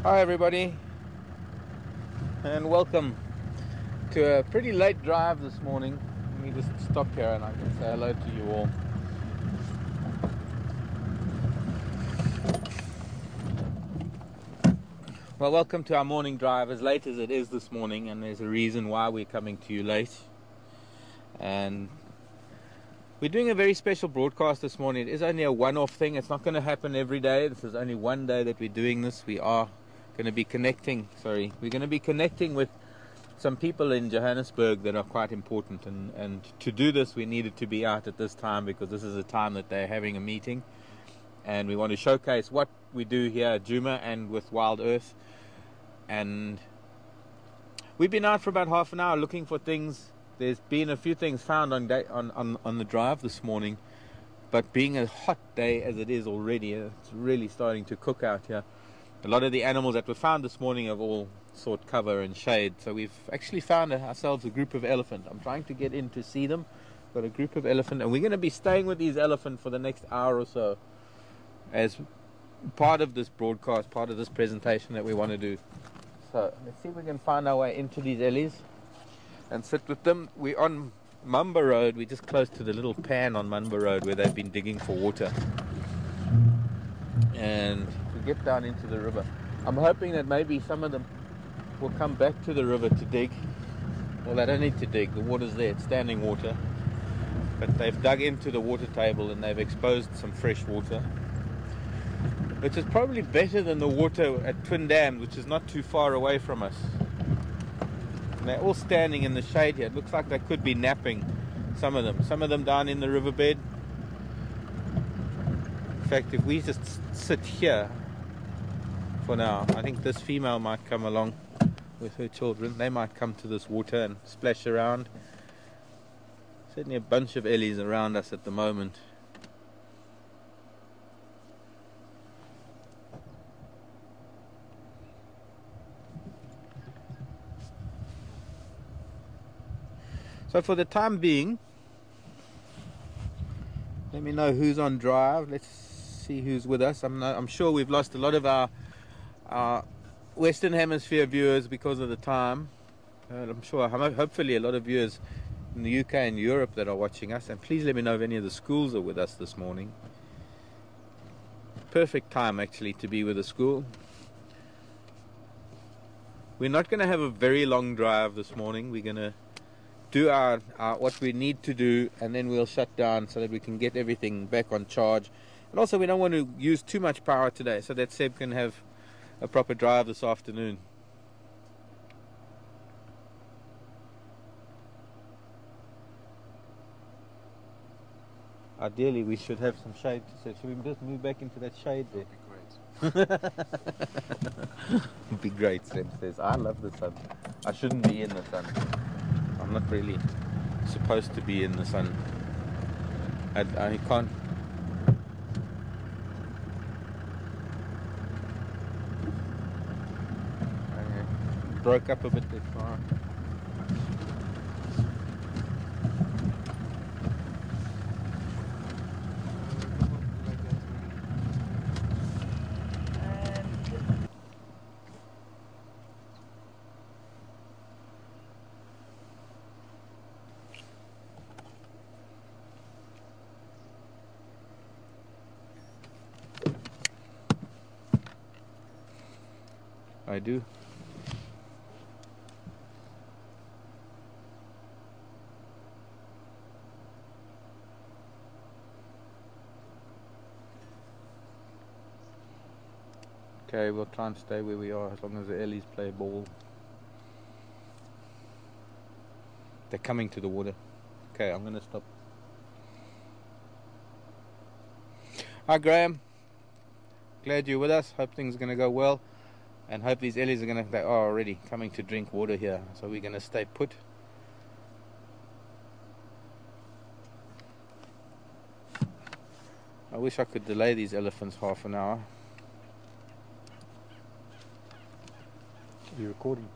Hi everybody, and welcome to a pretty late drive this morning. Let me just stop here and I can say hello to you all. Well, welcome to our morning drive, as late as it is this morning, and there's a reason why we're coming to you late. And we're doing a very special broadcast this morning. It is only a one-off thing. It's not going to happen every day. This is only one day that we're doing this. We are going to be connecting with some people in Johannesburg that are quite important, and to do this we needed to be out at this time because this is the time that they're having a meeting, and we want to showcase what we do here at Juma and with Wild Earth. And we've been out for about half an hour looking for things. There's been a few things found on the drive this morning, but being a hot day as it is already, it's really starting to cook out here. A lot of the animals that were found this morning have all sought cover and shade, so we've actually found ourselves a group of elephant. I'm trying to get in to see them. Got a group of elephant, and we're going to be staying with these elephant for the next hour or so as part of this broadcast, part of this presentation that we want to do. So let's see if we can find our way into these ellies and sit with them. We're on Mumba Road. We're just close to the little pan on Mumba Road where they've been digging for water. And we get down into the river. I'm hoping that maybe some of them will come back to the river to dig. Well, they don't need to dig. The water's there. It's standing water. But they've dug into the water table and they've exposed some fresh water, which is probably better than the water at Twin Dams, which is not too far away from us. And they're all standing in the shade here. It looks like they could be napping, some of them down in the riverbed. In fact, if we just sit here for now, I think this female might come along with her children. They might come to this water and splash around. Certainly a bunch of ellies around us at the moment. So for the time being, let me know who's on drive. Let's see who's with us. I'm sure we've lost a lot of our Western Hemisphere viewers because of the time. I'm sure, hopefully, a lot of viewers in the UK and Europe that are watching us. And please let me know if any of the schools are with us this morning. Perfect time, actually, to be with a school. We're not going to have a very long drive this morning. We're going to do our what we need to do, and then we'll shut down so that we can get everything back on charge. And also, we don't want to use too much power today, so that Sept can have a proper drive this afternoon. Ideally, we should have some shade to sit. Should we just move back into that shade there? That'd be great. Would be great, Sept says. I love the sun. I shouldn't be in the sun. I'm not really supposed to be in the sun. I can't. I broke up a bit there. I do. Okay, we'll try and stay where we are as long as the ellies play ball. They're coming to the water. Okay, I'm going to stop. Hi Graham, glad you're with us. Hope things are going to go well. And hope these ellies they are already coming to drink water here. So we're going to stay put. I wish I could delay these elephants half an hour. Are you recording?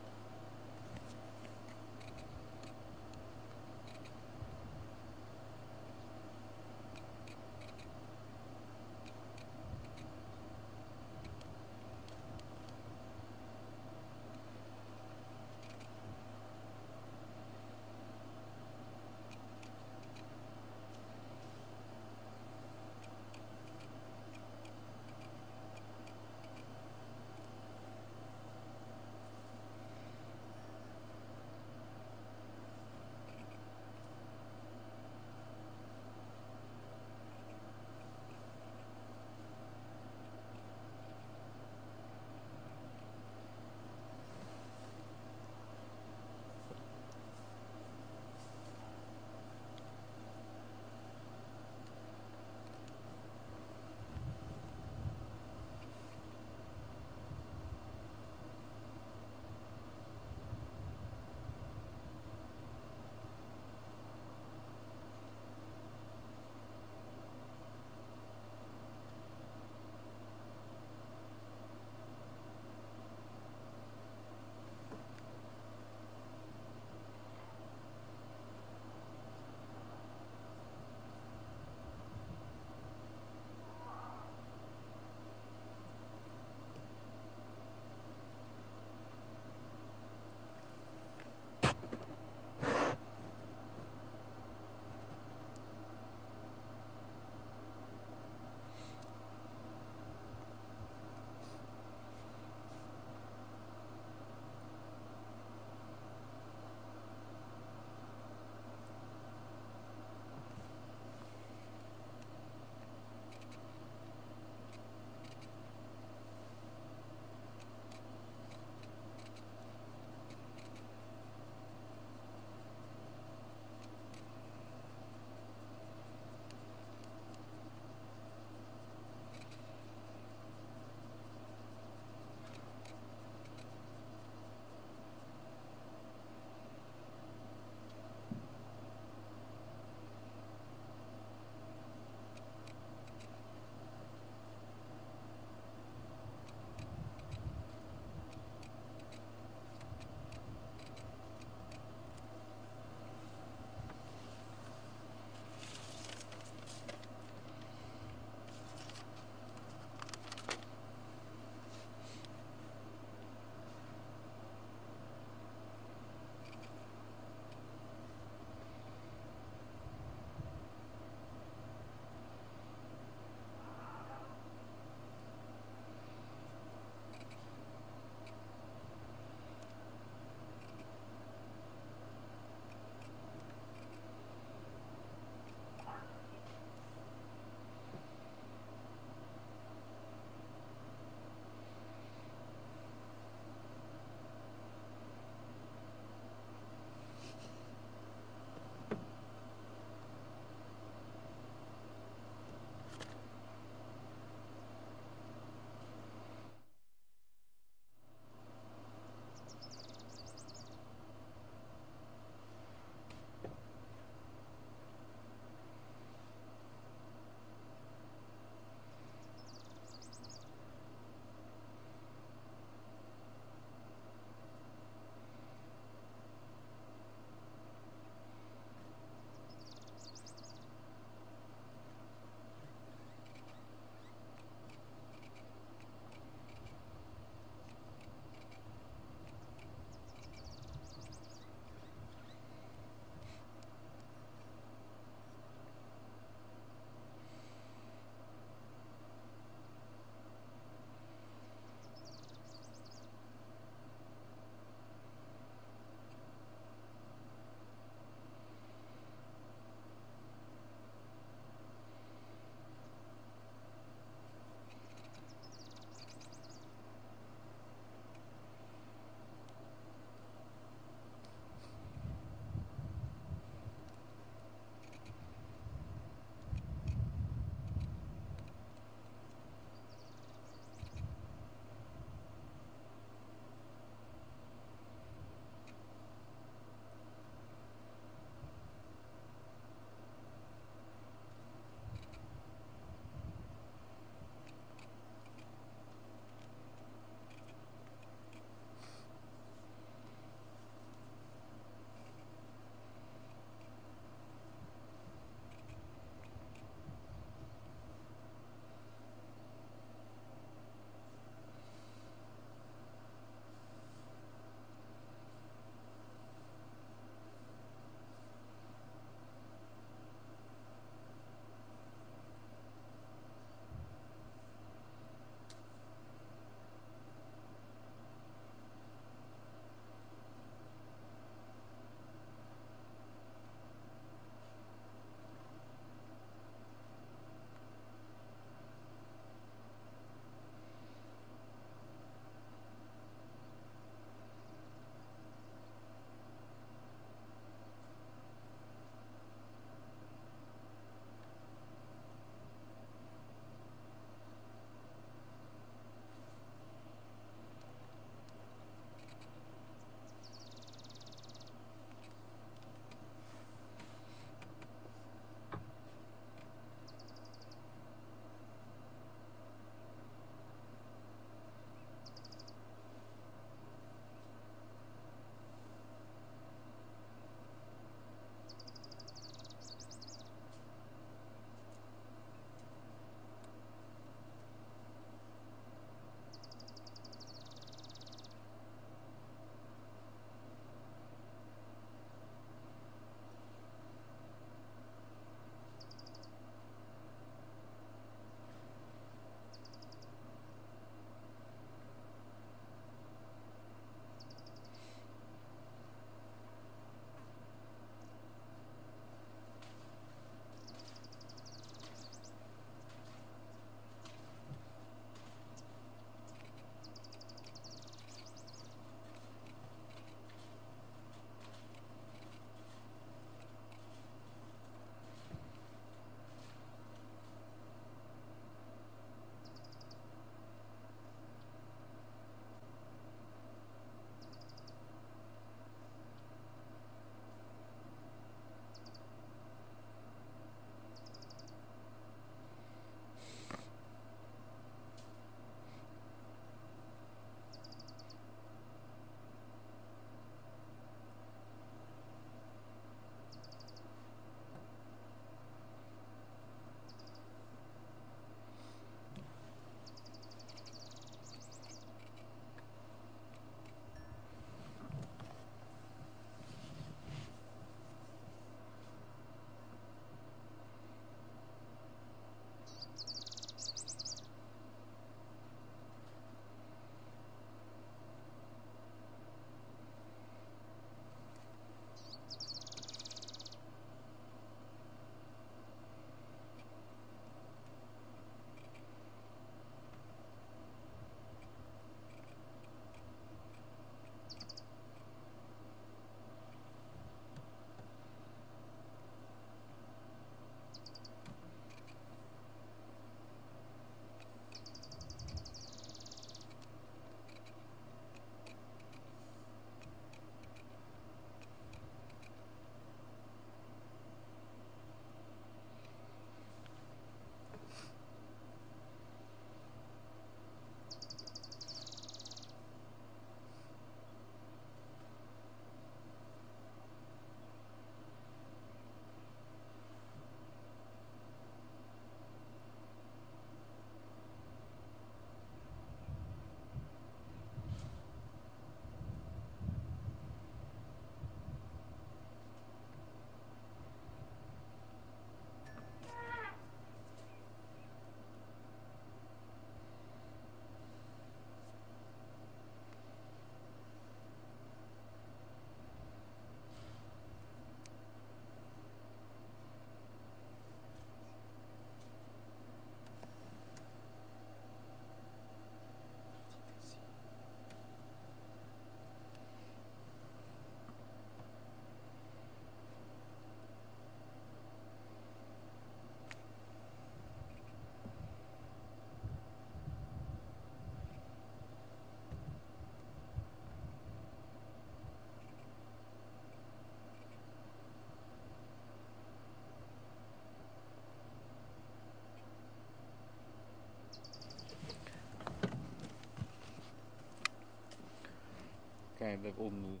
they've all moved.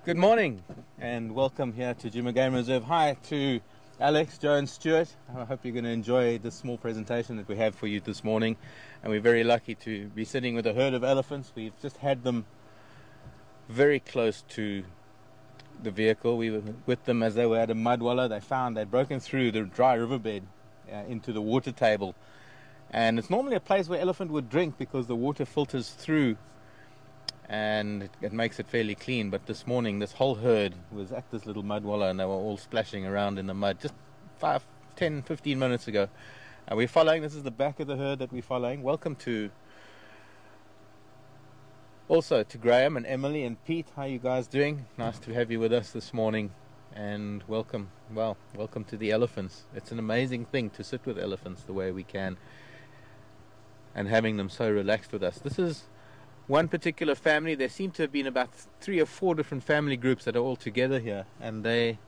Good morning and welcome here to Djuma Game Reserve. Hi to Alex, Joe and Stuart. I hope you're going to enjoy this small presentation that we have for you this morning. And we're very lucky to be sitting with a herd of elephants. We've just had them very close to the vehicle. We were with them as they were at a mud wallow. They'd broken through the dry riverbed into the water table. And it's normally a place where elephant would drink because the water filters through and it makes it fairly clean. But this morning this whole herd was at this little mud wallow and they were all splashing around in the mud just 5, 10, 15 minutes ago. And we're following, this is the back of the herd that we're following. Welcome to also to Graham and Emily and Pete. How are you guys doing? Nice to have you with us this morning, and welcome to the elephants. It's an amazing thing to sit with elephants the way we can and having them so relaxed with us. This is one particular family. There seem to have been about 3 or 4 different family groups that are all together here, and they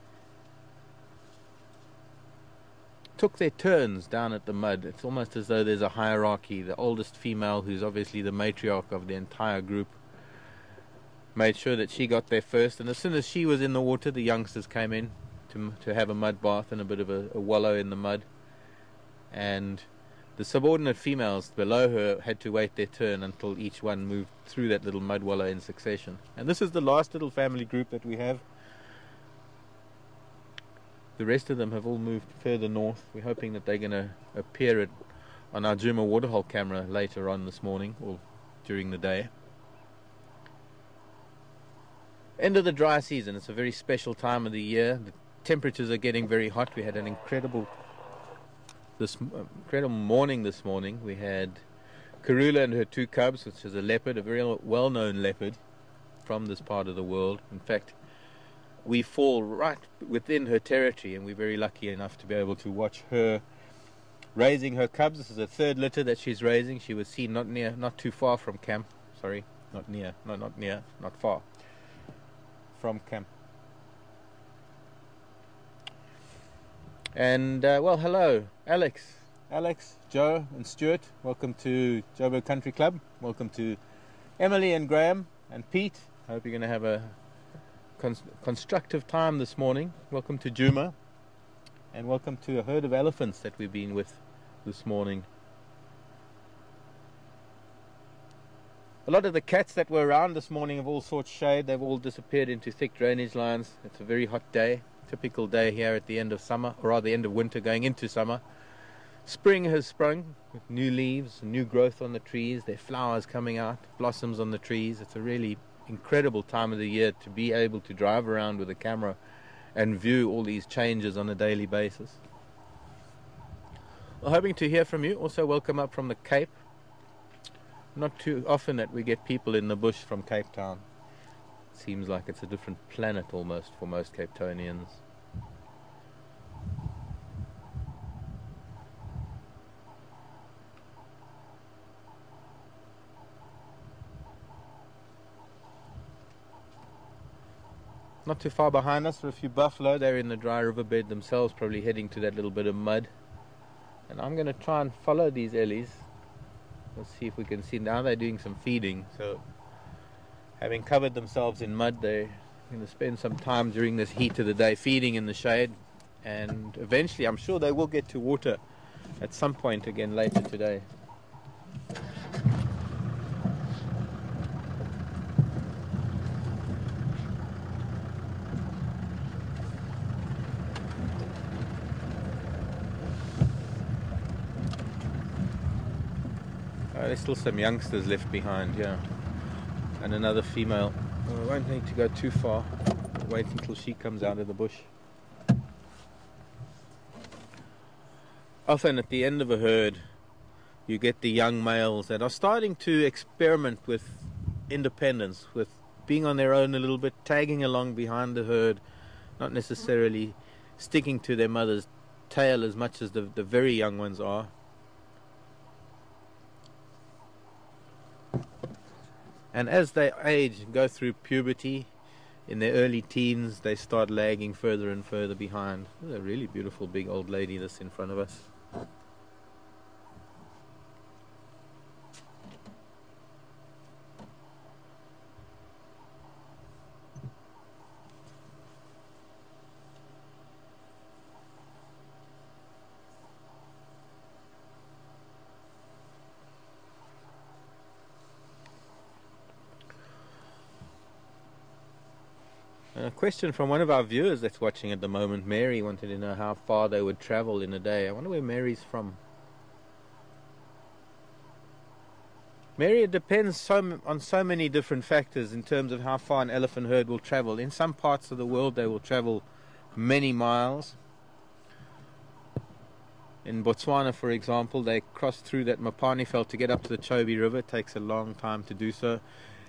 took their turns down at the mud. It's almost as though there's a hierarchy. The oldest female, who's obviously the matriarch of the entire group, made sure that she got there first, and as soon as she was in the water, the youngsters came in to have a mud bath and a bit of a wallow in the mud. And the subordinate females below her had to wait their turn until each one moved through that little mud wallow in succession. And this is the last little family group that we have. The rest of them have all moved further north. We're hoping that they're going to appear on our Djuma waterhole camera later on this morning or during the day. End of the dry season. It's a very special time of the year. The temperatures are getting very hot. We had an incredible morning this morning. We had Karula and her 2 cubs, which is a leopard, a very well-known leopard. from this part of the world. In fact, we fall right within her territory, and we're very lucky enough to be able to watch her raising her cubs. This is the third litter that she's raising. She was seen not too far from camp. Sorry, not far from camp. And well, hello, Alex, Joe, and Stuart. Welcome to Joburg Country Club. Welcome to Emily and Graham and Pete. I hope you're going to have a constructive time this morning. Welcome to Juma, and welcome to a herd of elephants that we've been with this morning. A lot of the cats that were around this morning have all sought shade. They've all disappeared into thick drainage lines. It's a very hot day, typical day here at the end of summer, or rather the end of winter going into summer. Spring has sprung with new leaves, new growth on the trees, their flowers coming out, blossoms on the trees. It's a really incredible time of the year to be able to drive around with a camera and view all these changes on a daily basis. Well, hoping to hear from you. Also welcome up from the Cape. Not too often that we get people in the bush from Cape Town. Seems like it's a different planet almost for most Cape Townians. Not too far behind us are a few buffalo. They're in the dry riverbed themselves, probably heading to that little bit of mud. And I'm going to try and follow these ellies. Let's see if we can see. Now they're doing some feeding. So having covered themselves in mud, they're going to spend some time during this heat of the day feeding in the shade. And eventually I'm sure they will get to water at some point again later today. There's still some youngsters left behind, yeah, and another female. Well, we won't need to go too far. Wait until she comes out of the bush. Often at the end of a herd, you get the young males that are starting to experiment with independence, with being on their own a little bit, tagging along behind the herd, not necessarily sticking to their mother's tail as much as the very young ones are. And as they age and go through puberty, in their early teens, they start lagging further and further behind. There's a really beautiful big old lady that's in front of us. A question from one of our viewers that's watching at the moment. Mary wanted to know how far they would travel in a day. I wonder where Mary's from. Mary, it depends on so many different factors in terms of how far an elephant herd will travel. In some parts of the world they will travel many miles. In Botswana, for example, they cross through that Mopani Veld to get up to the Chobe River. It takes a long time to do so.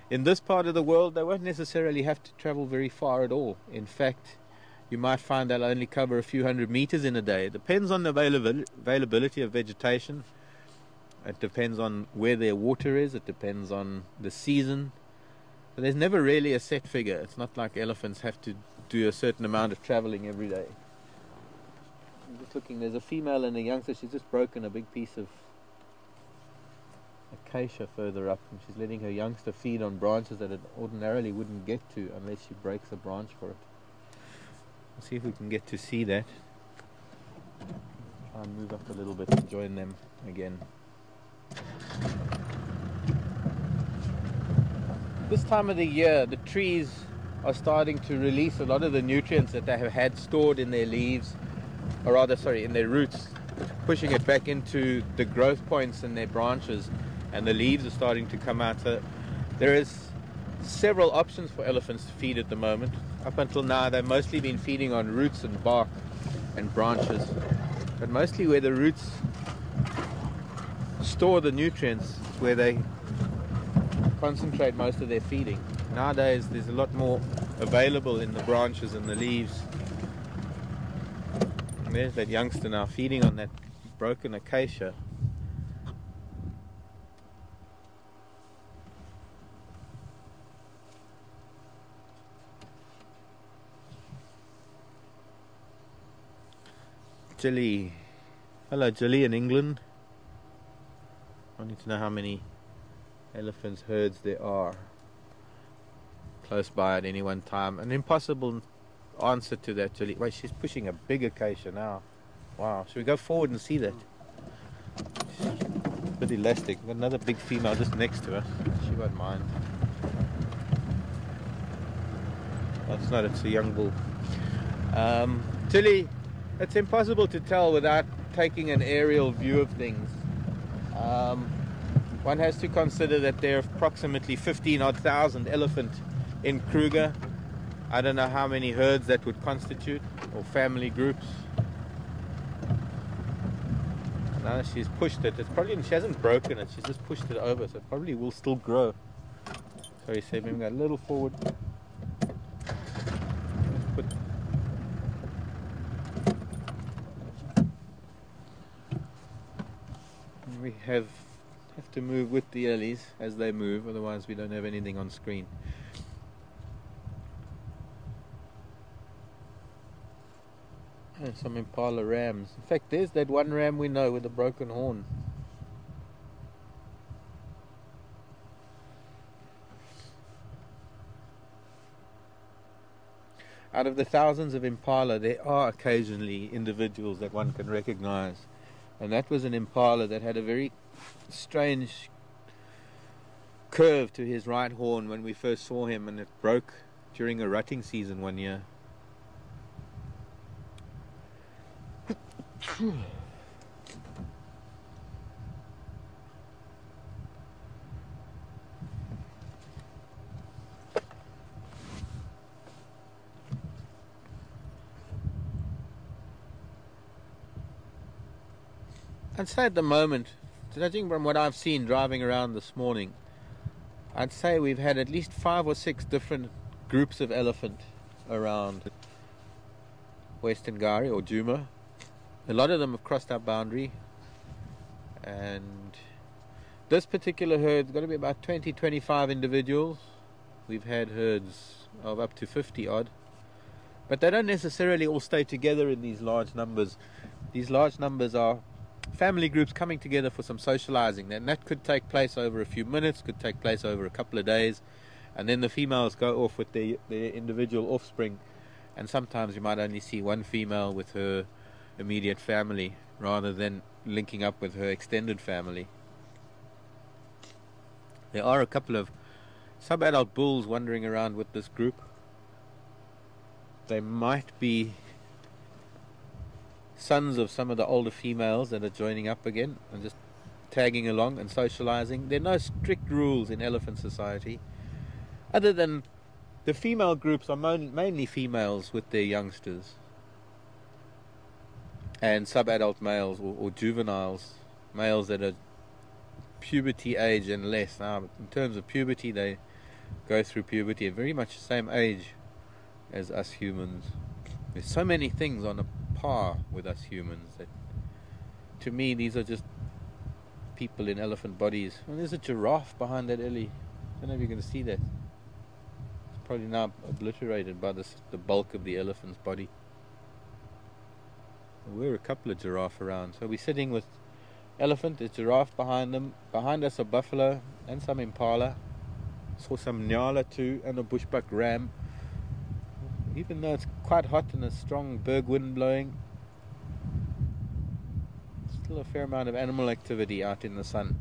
In this part of the world, they won't necessarily have to travel very far at all. In fact, you might find they'll only cover a few hundred meters in a day. It depends on the availability of vegetation. It depends on where their water is. It depends on the season. But there's never really a set figure. It's not like elephants have to do a certain amount of traveling every day. I'm just looking, there's a female and a youngster. She's just broken a big piece of acacia further up, and she's letting her youngster feed on branches that it ordinarily wouldn't get to unless she breaks a branch for it. Let's see if we can get to see that. Try and move up a little bit and join them again. This time of the year, the trees are starting to release a lot of the nutrients that they have had stored in their leaves, or rather, sorry, in their roots, pushing it back into the growth points in their branches, and the leaves are starting to come out. So there is several options for elephants to feed at the moment. Up until now, they've mostly been feeding on roots and bark and branches, but mostly where the roots store the nutrients is where they concentrate most of their feeding. Nowadays there's a lot more available in the branches and the leaves. And there's that youngster now feeding on that broken acacia. Jilly. Hello Jilly in England. I need to know how many elephants herds there are close by at any one time. An impossible answer to that, Jilly. Wait, she's pushing a big acacia now. Wow, should we go forward and see that? She's a bit elastic. We've got another big female just next to her. She won't mind. That's not, it's a young bull. Jilly, it's impossible to tell without taking an aerial view of things. One has to consider that there are approximately 15,000 elephant in Kruger. I don't know how many herds that would constitute, or family groups. No, she's pushed it. It's probably, she hasn't broken it, she's just pushed it over, so it probably will still grow. Sorry, Seb, we got a little forward. We have to move with the earlies as they move, otherwise we don't have anything on screen. And some impala rams. In fact, there's that one ram we know with a broken horn. Out of the thousands of impala, there are occasionally individuals that one can recognize. And that was an impala that had a very strange curve to his right horn when we first saw him, and it broke during a rutting season one year. I'd say at the moment, judging from what I've seen driving around this morning, I'd say we've had at least 5 or 6 different groups of elephant around Western Gari or Djuma. A lot of them have crossed our boundary, and this particular herd's got to be about 20-25 individuals. We've had herds of up to 50 odd, but they don't necessarily all stay together in these large numbers. These large numbers are family groups coming together for some socializing, and that could take place over a few minutes, could take place over a couple of days, and then the females go off with their individual offspring, and sometimes you might only see one female with her immediate family rather than linking up with her extended family. There are a couple of sub-adult bulls wandering around with this group. They might be sons of some of the older females that are joining up again and just tagging along and socializing. There are no strict rules in elephant society, other than the female groups are mainly females with their youngsters, and sub-adult males or juveniles, males that are puberty age and less. Now, in terms of puberty, they go through puberty at very much the same age as us humans. There's so many things on a par with us humans that, to me, these are just people in elephant bodies. Well, there's a giraffe behind that ellie. I don't know if you can see that. It's probably now obliterated by the bulk of the elephant's body. We're a couple of giraffe around, so we're sitting with elephant, there's giraffe behind them. Behind us are buffalo and some impala. Saw some nyala too, and a bushbuck ram. Even though it's quite hot and a strong berg wind blowing, still a fair amount of animal activity out in the sun.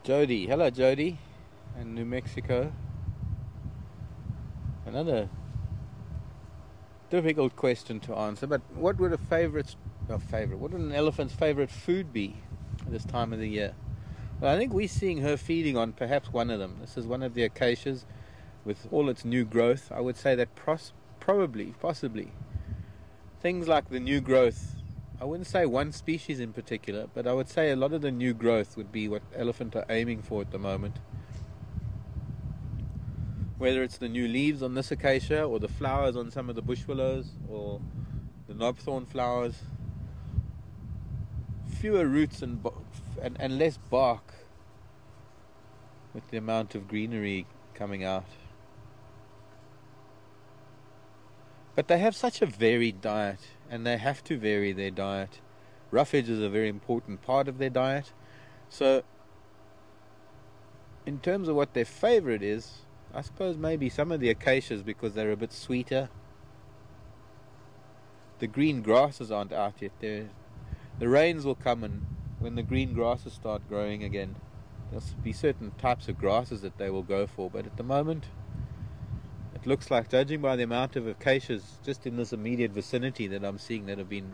Jody, hello Jody, in New Mexico. Another difficult question to answer, but what would what would an elephant's favorite food be at this time of the year? Well, I think we're seeing her feeding on perhaps one of them. This is one of the acacias with all its new growth. I would say that possibly, things like the new growth, I wouldn't say one species in particular, but I would say a lot of the new growth would be what elephant are aiming for at the moment. Whether it's the new leaves on this acacia, or the flowers on some of the bush willows, or the knobthorn flowers. Fewer roots and less bark with the amount of greenery coming out. But they have such a varied diet, and they have to vary their diet. Roughage is a very important part of their diet. So, in terms of what their favorite is, I suppose maybe some of the acacias, because they're a bit sweeter. The green grasses aren't out yet. The rains will come, and when the green grasses start growing again, there'll be certain types of grasses that they will go for. But at the moment, it looks like, judging by the amount of acacias just in this immediate vicinity that I'm seeing that have been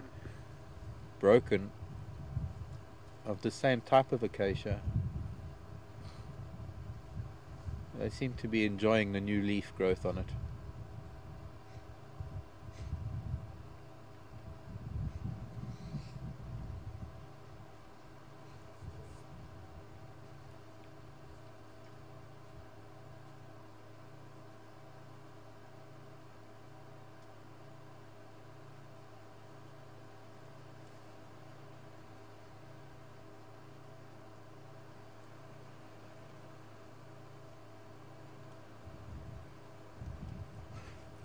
broken, of the same type of acacia, they seem to be enjoying the new leaf growth on it.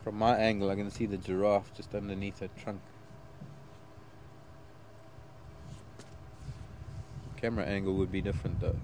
From my angle, I can see the giraffe just underneath her trunk. Camera angle would be different though.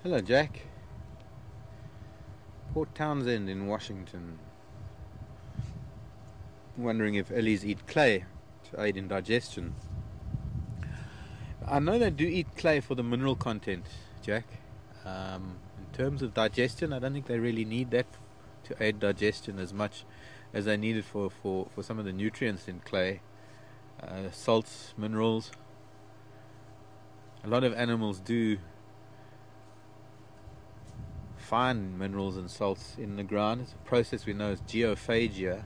Hello, Jack. Port Townsend in Washington. Wondering if ellies eat clay to aid in digestion. I know they do eat clay for the mineral content, Jack. In terms of digestion, I don't think they really need that to aid digestion as much as they need it for some of the nutrients in clay. Salts, minerals. A lot of animals do find minerals and salts in the ground. It's a process we know as geophagia.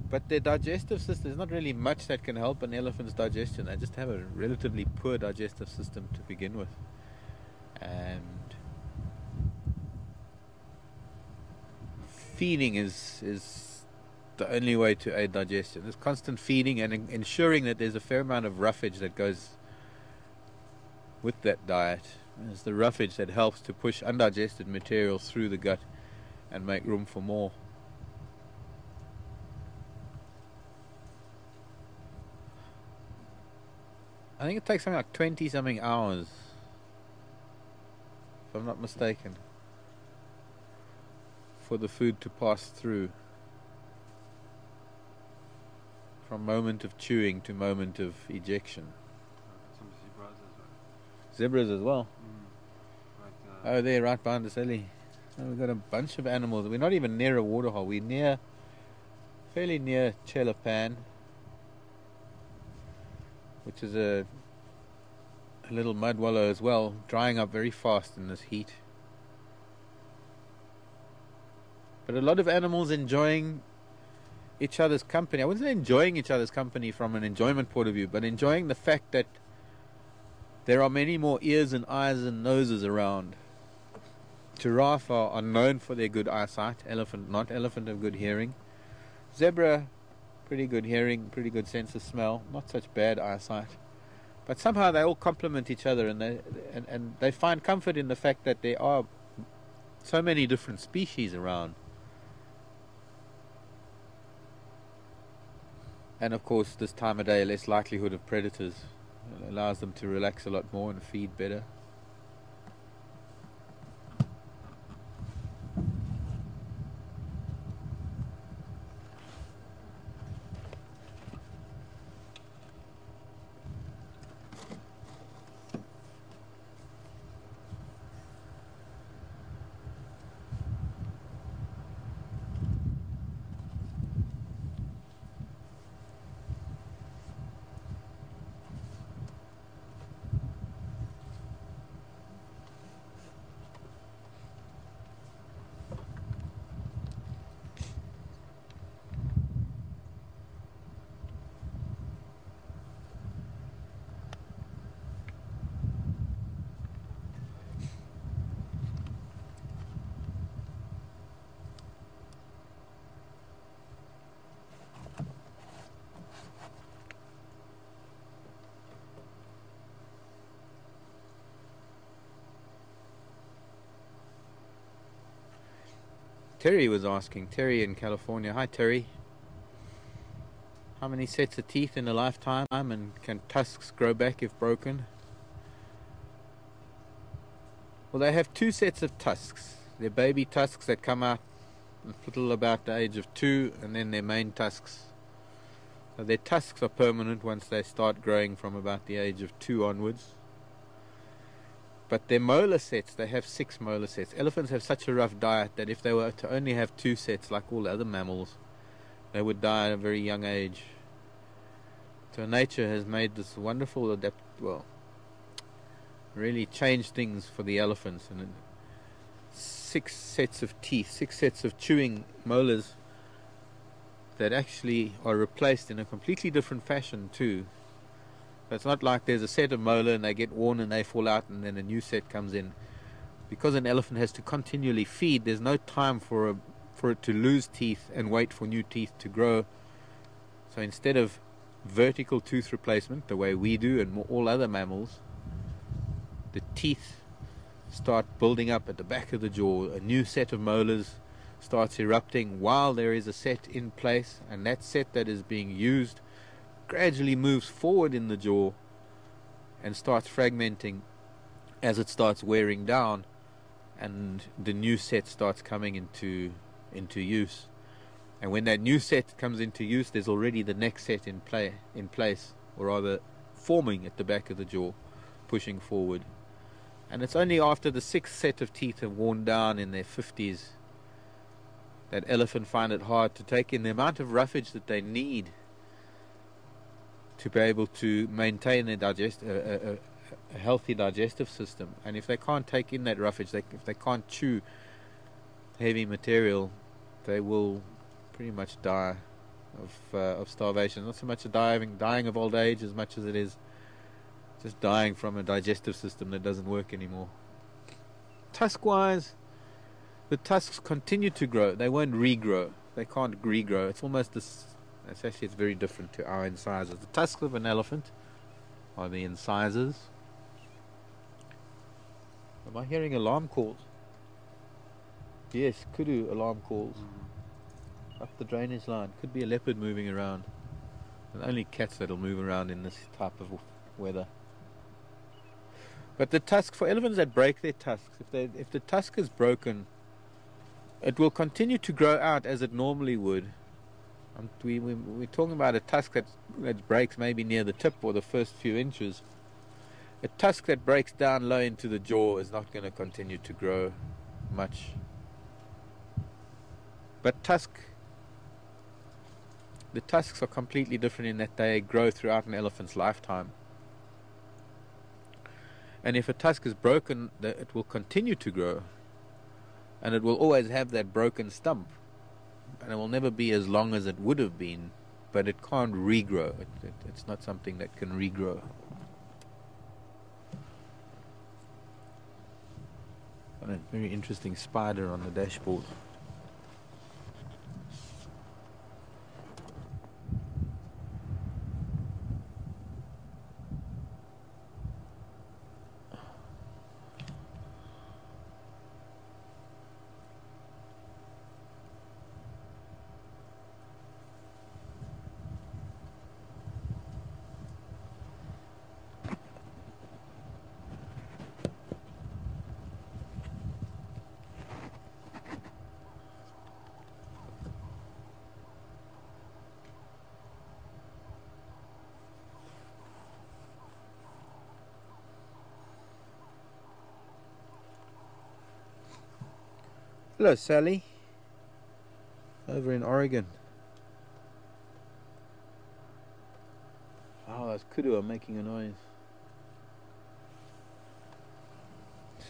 But their digestive system, there's not really much that can help an elephant's digestion. They just have a relatively poor digestive system to begin with. And feeding is the only way to aid digestion. There's constant feeding and ensuring that there's a fair amount of roughage that goes with that diet. It's the roughage that helps to push undigested material through the gut and make room for more. I think it takes something like 20 something hours, if I'm not mistaken, for the food to pass through from moment of chewing to moment of ejection. Some zebras as well. Zebras as well. Like, Oh, there, right behind us, Ellie. Oh, we've got a bunch of animals. We're not even near a waterhole. We're fairly near Chelapan, which is a little mud wallow as well, drying up very fast in this heat. But a lot of animals enjoying each other's company. I wouldn't say enjoying each other's company from an enjoyment point of view, but enjoying the fact that there are many more ears and eyes and noses around. Giraffe are known for their good eyesight. Elephant not. Elephant have good hearing. Zebra, pretty good hearing, pretty good sense of smell. Not such bad eyesight. But somehow they all complement each other, and they find comfort in the fact that there are so many different species around. And of course, this time of day, less likelihood of predators. It allows them to relax a lot more and feed better. Terry was asking, Terry in California. Hi Terry. How many sets of teeth in a lifetime, and can tusks grow back if broken? Well, they have two sets of tusks. They're baby tusks that come out until about the age of 2, and then their main tusks. So their tusks are permanent once they start growing from about the age of 2 onwards. But their molar sets, they have 6 molar sets. Elephants have such a rough diet that if they were to only have 2 sets like all other mammals, they would die at a very young age. So nature has made this wonderful really changed things for the elephants. And 6 sets of teeth, 6 sets of chewing molars that actually are replaced in a completely different fashion too. So it's not like there's a set of molar and they get worn and they fall out and then a new set comes in. Because an elephant has to continually feed, there's no time for it to lose teeth and wait for new teeth to grow. So instead of vertical tooth replacement, the way we do and all other mammals, the teeth start building up at the back of the jaw. A new set of molars starts erupting while there is a set in place, and that set that is being used gradually moves forward in the jaw and starts fragmenting as it starts wearing down, and the new set starts coming into use. And when that new set comes into use, there's already the next set in place, or rather forming at the back of the jaw, pushing forward. And it's only after the 6th set of teeth have worn down in their 50s that elephants find it hard to take in the amount of roughage that they need to be able to maintain a healthy digestive system. And if they can't take in that roughage, if they can't chew heavy material, they will pretty much die of starvation. Not so much dying of old age as much as it is just dying from a digestive system that doesn't work anymore. Tusk-wise, the tusks continue to grow. They won't regrow. They can't regrow. It's almost this. It's very different to our incisors. The tusks of an elephant are the incisors. Am I hearing alarm calls? Yes, kudu alarm calls. Up the drainage line. Could be a leopard moving around. And only cats that'll move around in this type of weather. But the tusk, for elephants that break their tusks, if the tusk is broken, it will continue to grow out as it normally would. We're talking about a tusk that breaks maybe near the tip or the first few inches. A tusk that breaks down low into the jaw is not going to continue to grow much. But the tusks are completely different in that they grow throughout an elephant's lifetime. And if a tusk is broken, it will continue to grow. And it will always have that broken stump. And it will never be as long as it would have been. But it can't regrow. It's not something that can regrow. Got a very interesting spider on the dashboard. Hello, Sally. Over in Oregon. Oh, those kudu are making a noise.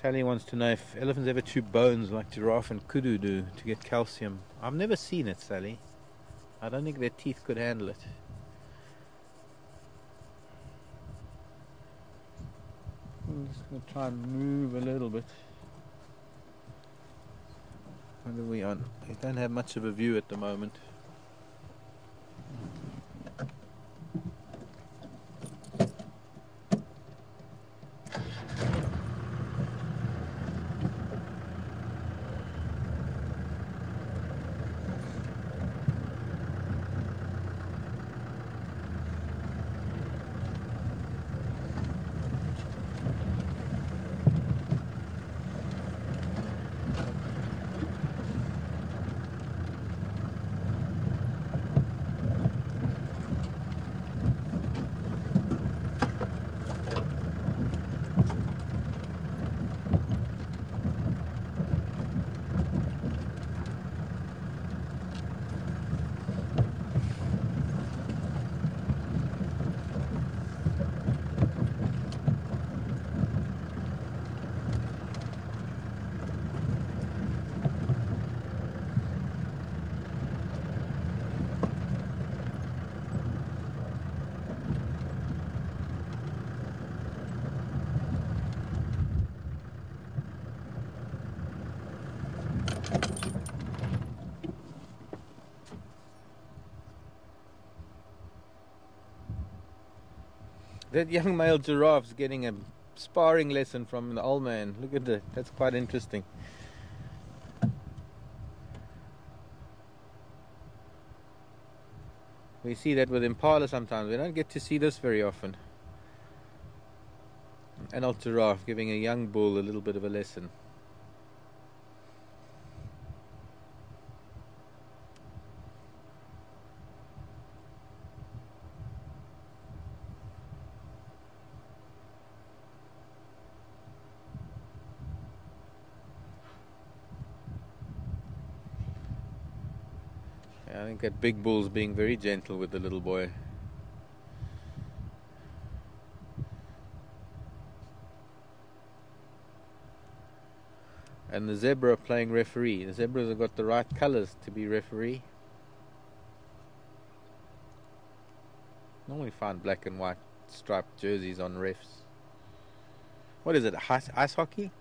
Sally wants to know if elephants ever chew bones like giraffe and kudu do to get calcium. I've never seen it, Sally. I don't think their teeth could handle it. I'm just going to try and move a little bit. What are we on? We don't have much of a view at the moment. That young male giraffe's getting a sparring lesson from the old man. Look at that. That's quite interesting. We see that with impala sometimes. We don't get to see this very often. An old giraffe giving a young bull a little bit of a lesson. I think that big bull's being very gentle with the little boy. And the zebra playing referee. The zebras have got the right colors to be referee. Normally find black and white striped jerseys on refs. What is it, ice hockey?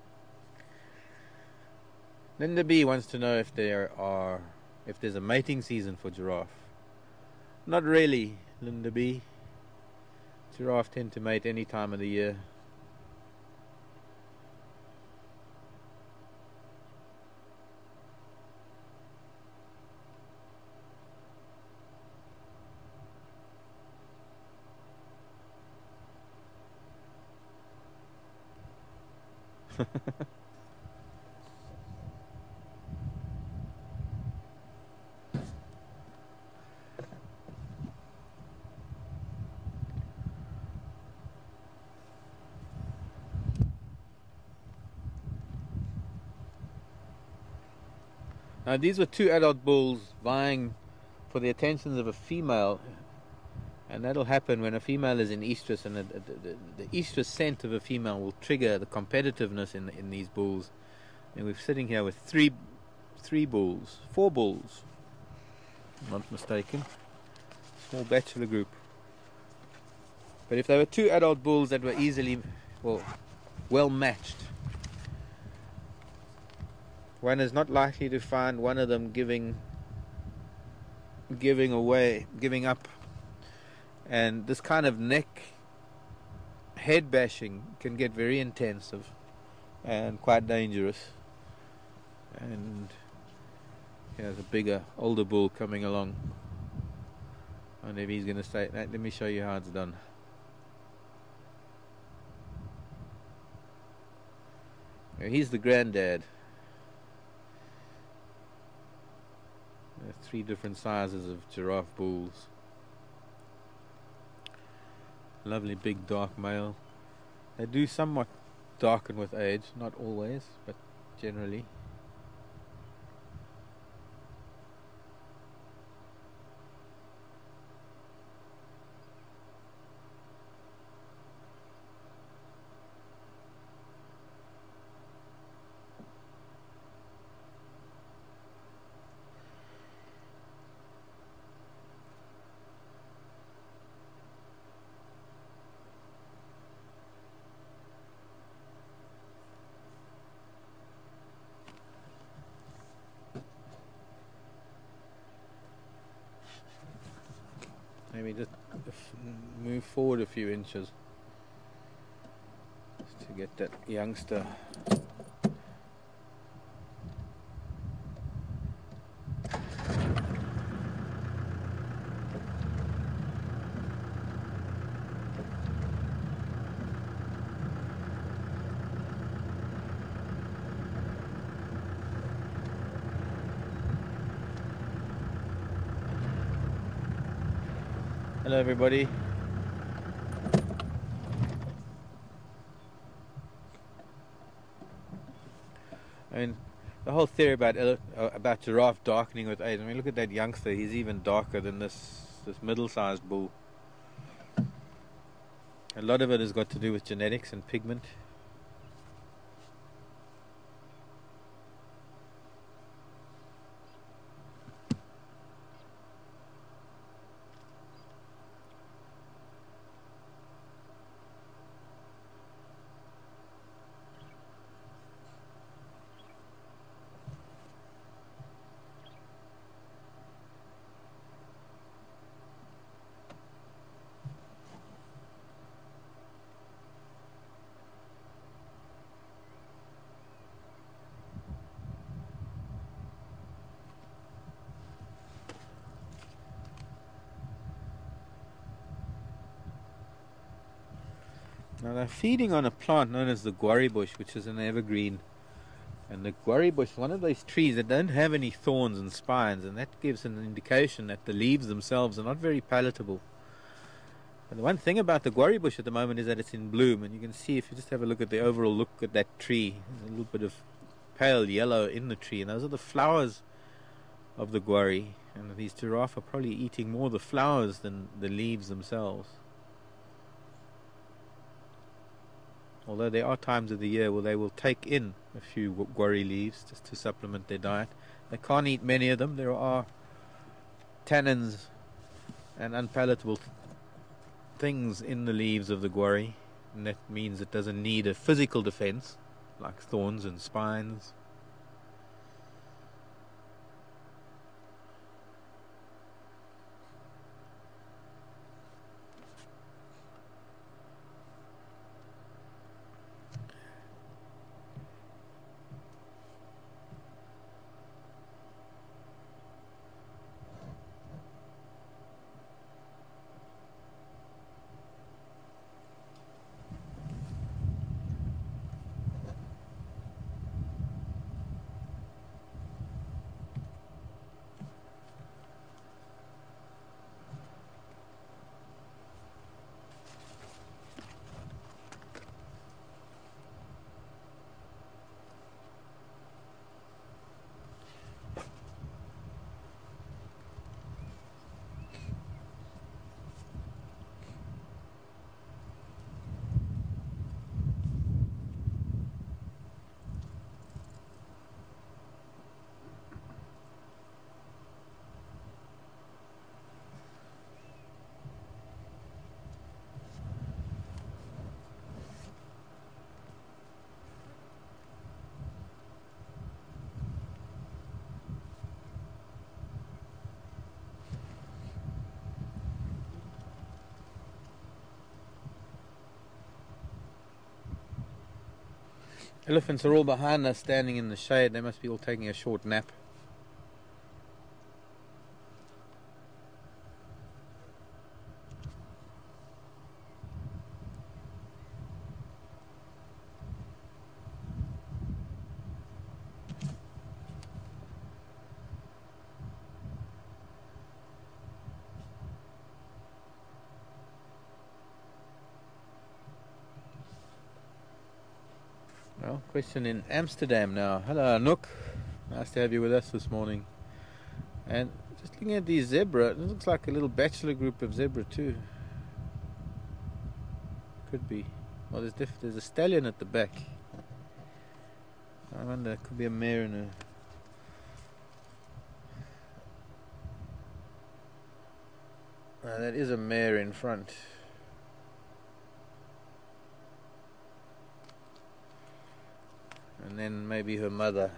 Linda B wants to know if there's a mating season for giraffe. Not really, Linda B. Giraffe tend to mate any time of the year. Now these were two adult bulls vying for the attentions of a female, and that'll happen when a female is in estrus, and the estrus scent of a female will trigger the competitiveness in these bulls. And we're sitting here with four bulls, not mistaken, small bachelor group. But if there were two adult bulls that were easily, well matched, one is not likely to find one of them giving up. And this kind of head bashing can get very intensive and quite dangerous. And here's a bigger, older bull coming along. I wonder if he's going to stay. Let me show you how it's done. He's the granddad. There are 3 different sizes of giraffe bulls. Lovely big dark male. They do somewhat darken with age, not always, but generally. Maybe just move forward a few inches just to get that youngster. Hello everybody. I mean, the whole theory about giraffe darkening with age. I mean, look at that youngster. He's even darker than this middle-sized bull. A lot of it has got to do with genetics and pigment. Now they're feeding on a plant known as the guarri bush, which is an evergreen. And the guarri bush is one of those trees that don't have any thorns and spines, and that gives an indication that the leaves themselves are not very palatable. And the one thing about the guarri bush at the moment is that it's in bloom, and you can see if you just have a look at the overall look at that tree, there's a little bit of pale yellow in the tree, and those are the flowers of the guarri. And these giraffe are probably eating more the flowers than the leaves themselves. Although there are times of the year where they will take in a few guarri leaves just to supplement their diet. They can't eat many of them. There are tannins and unpalatable things in the leaves of the guarri, and that means it doesn't need a physical defense like thorns and spines. Elephants are all behind us, standing in the shade. They must be all taking a short nap. Well, question in Amsterdam now. Hello, Anouk. Nice to have you with us this morning. And just looking at these zebra, it looks like a little bachelor group of zebra too. Could be. Well, there's a stallion at the back. I wonder, it could be a mare and a... that is a mare in front. And then maybe her mother.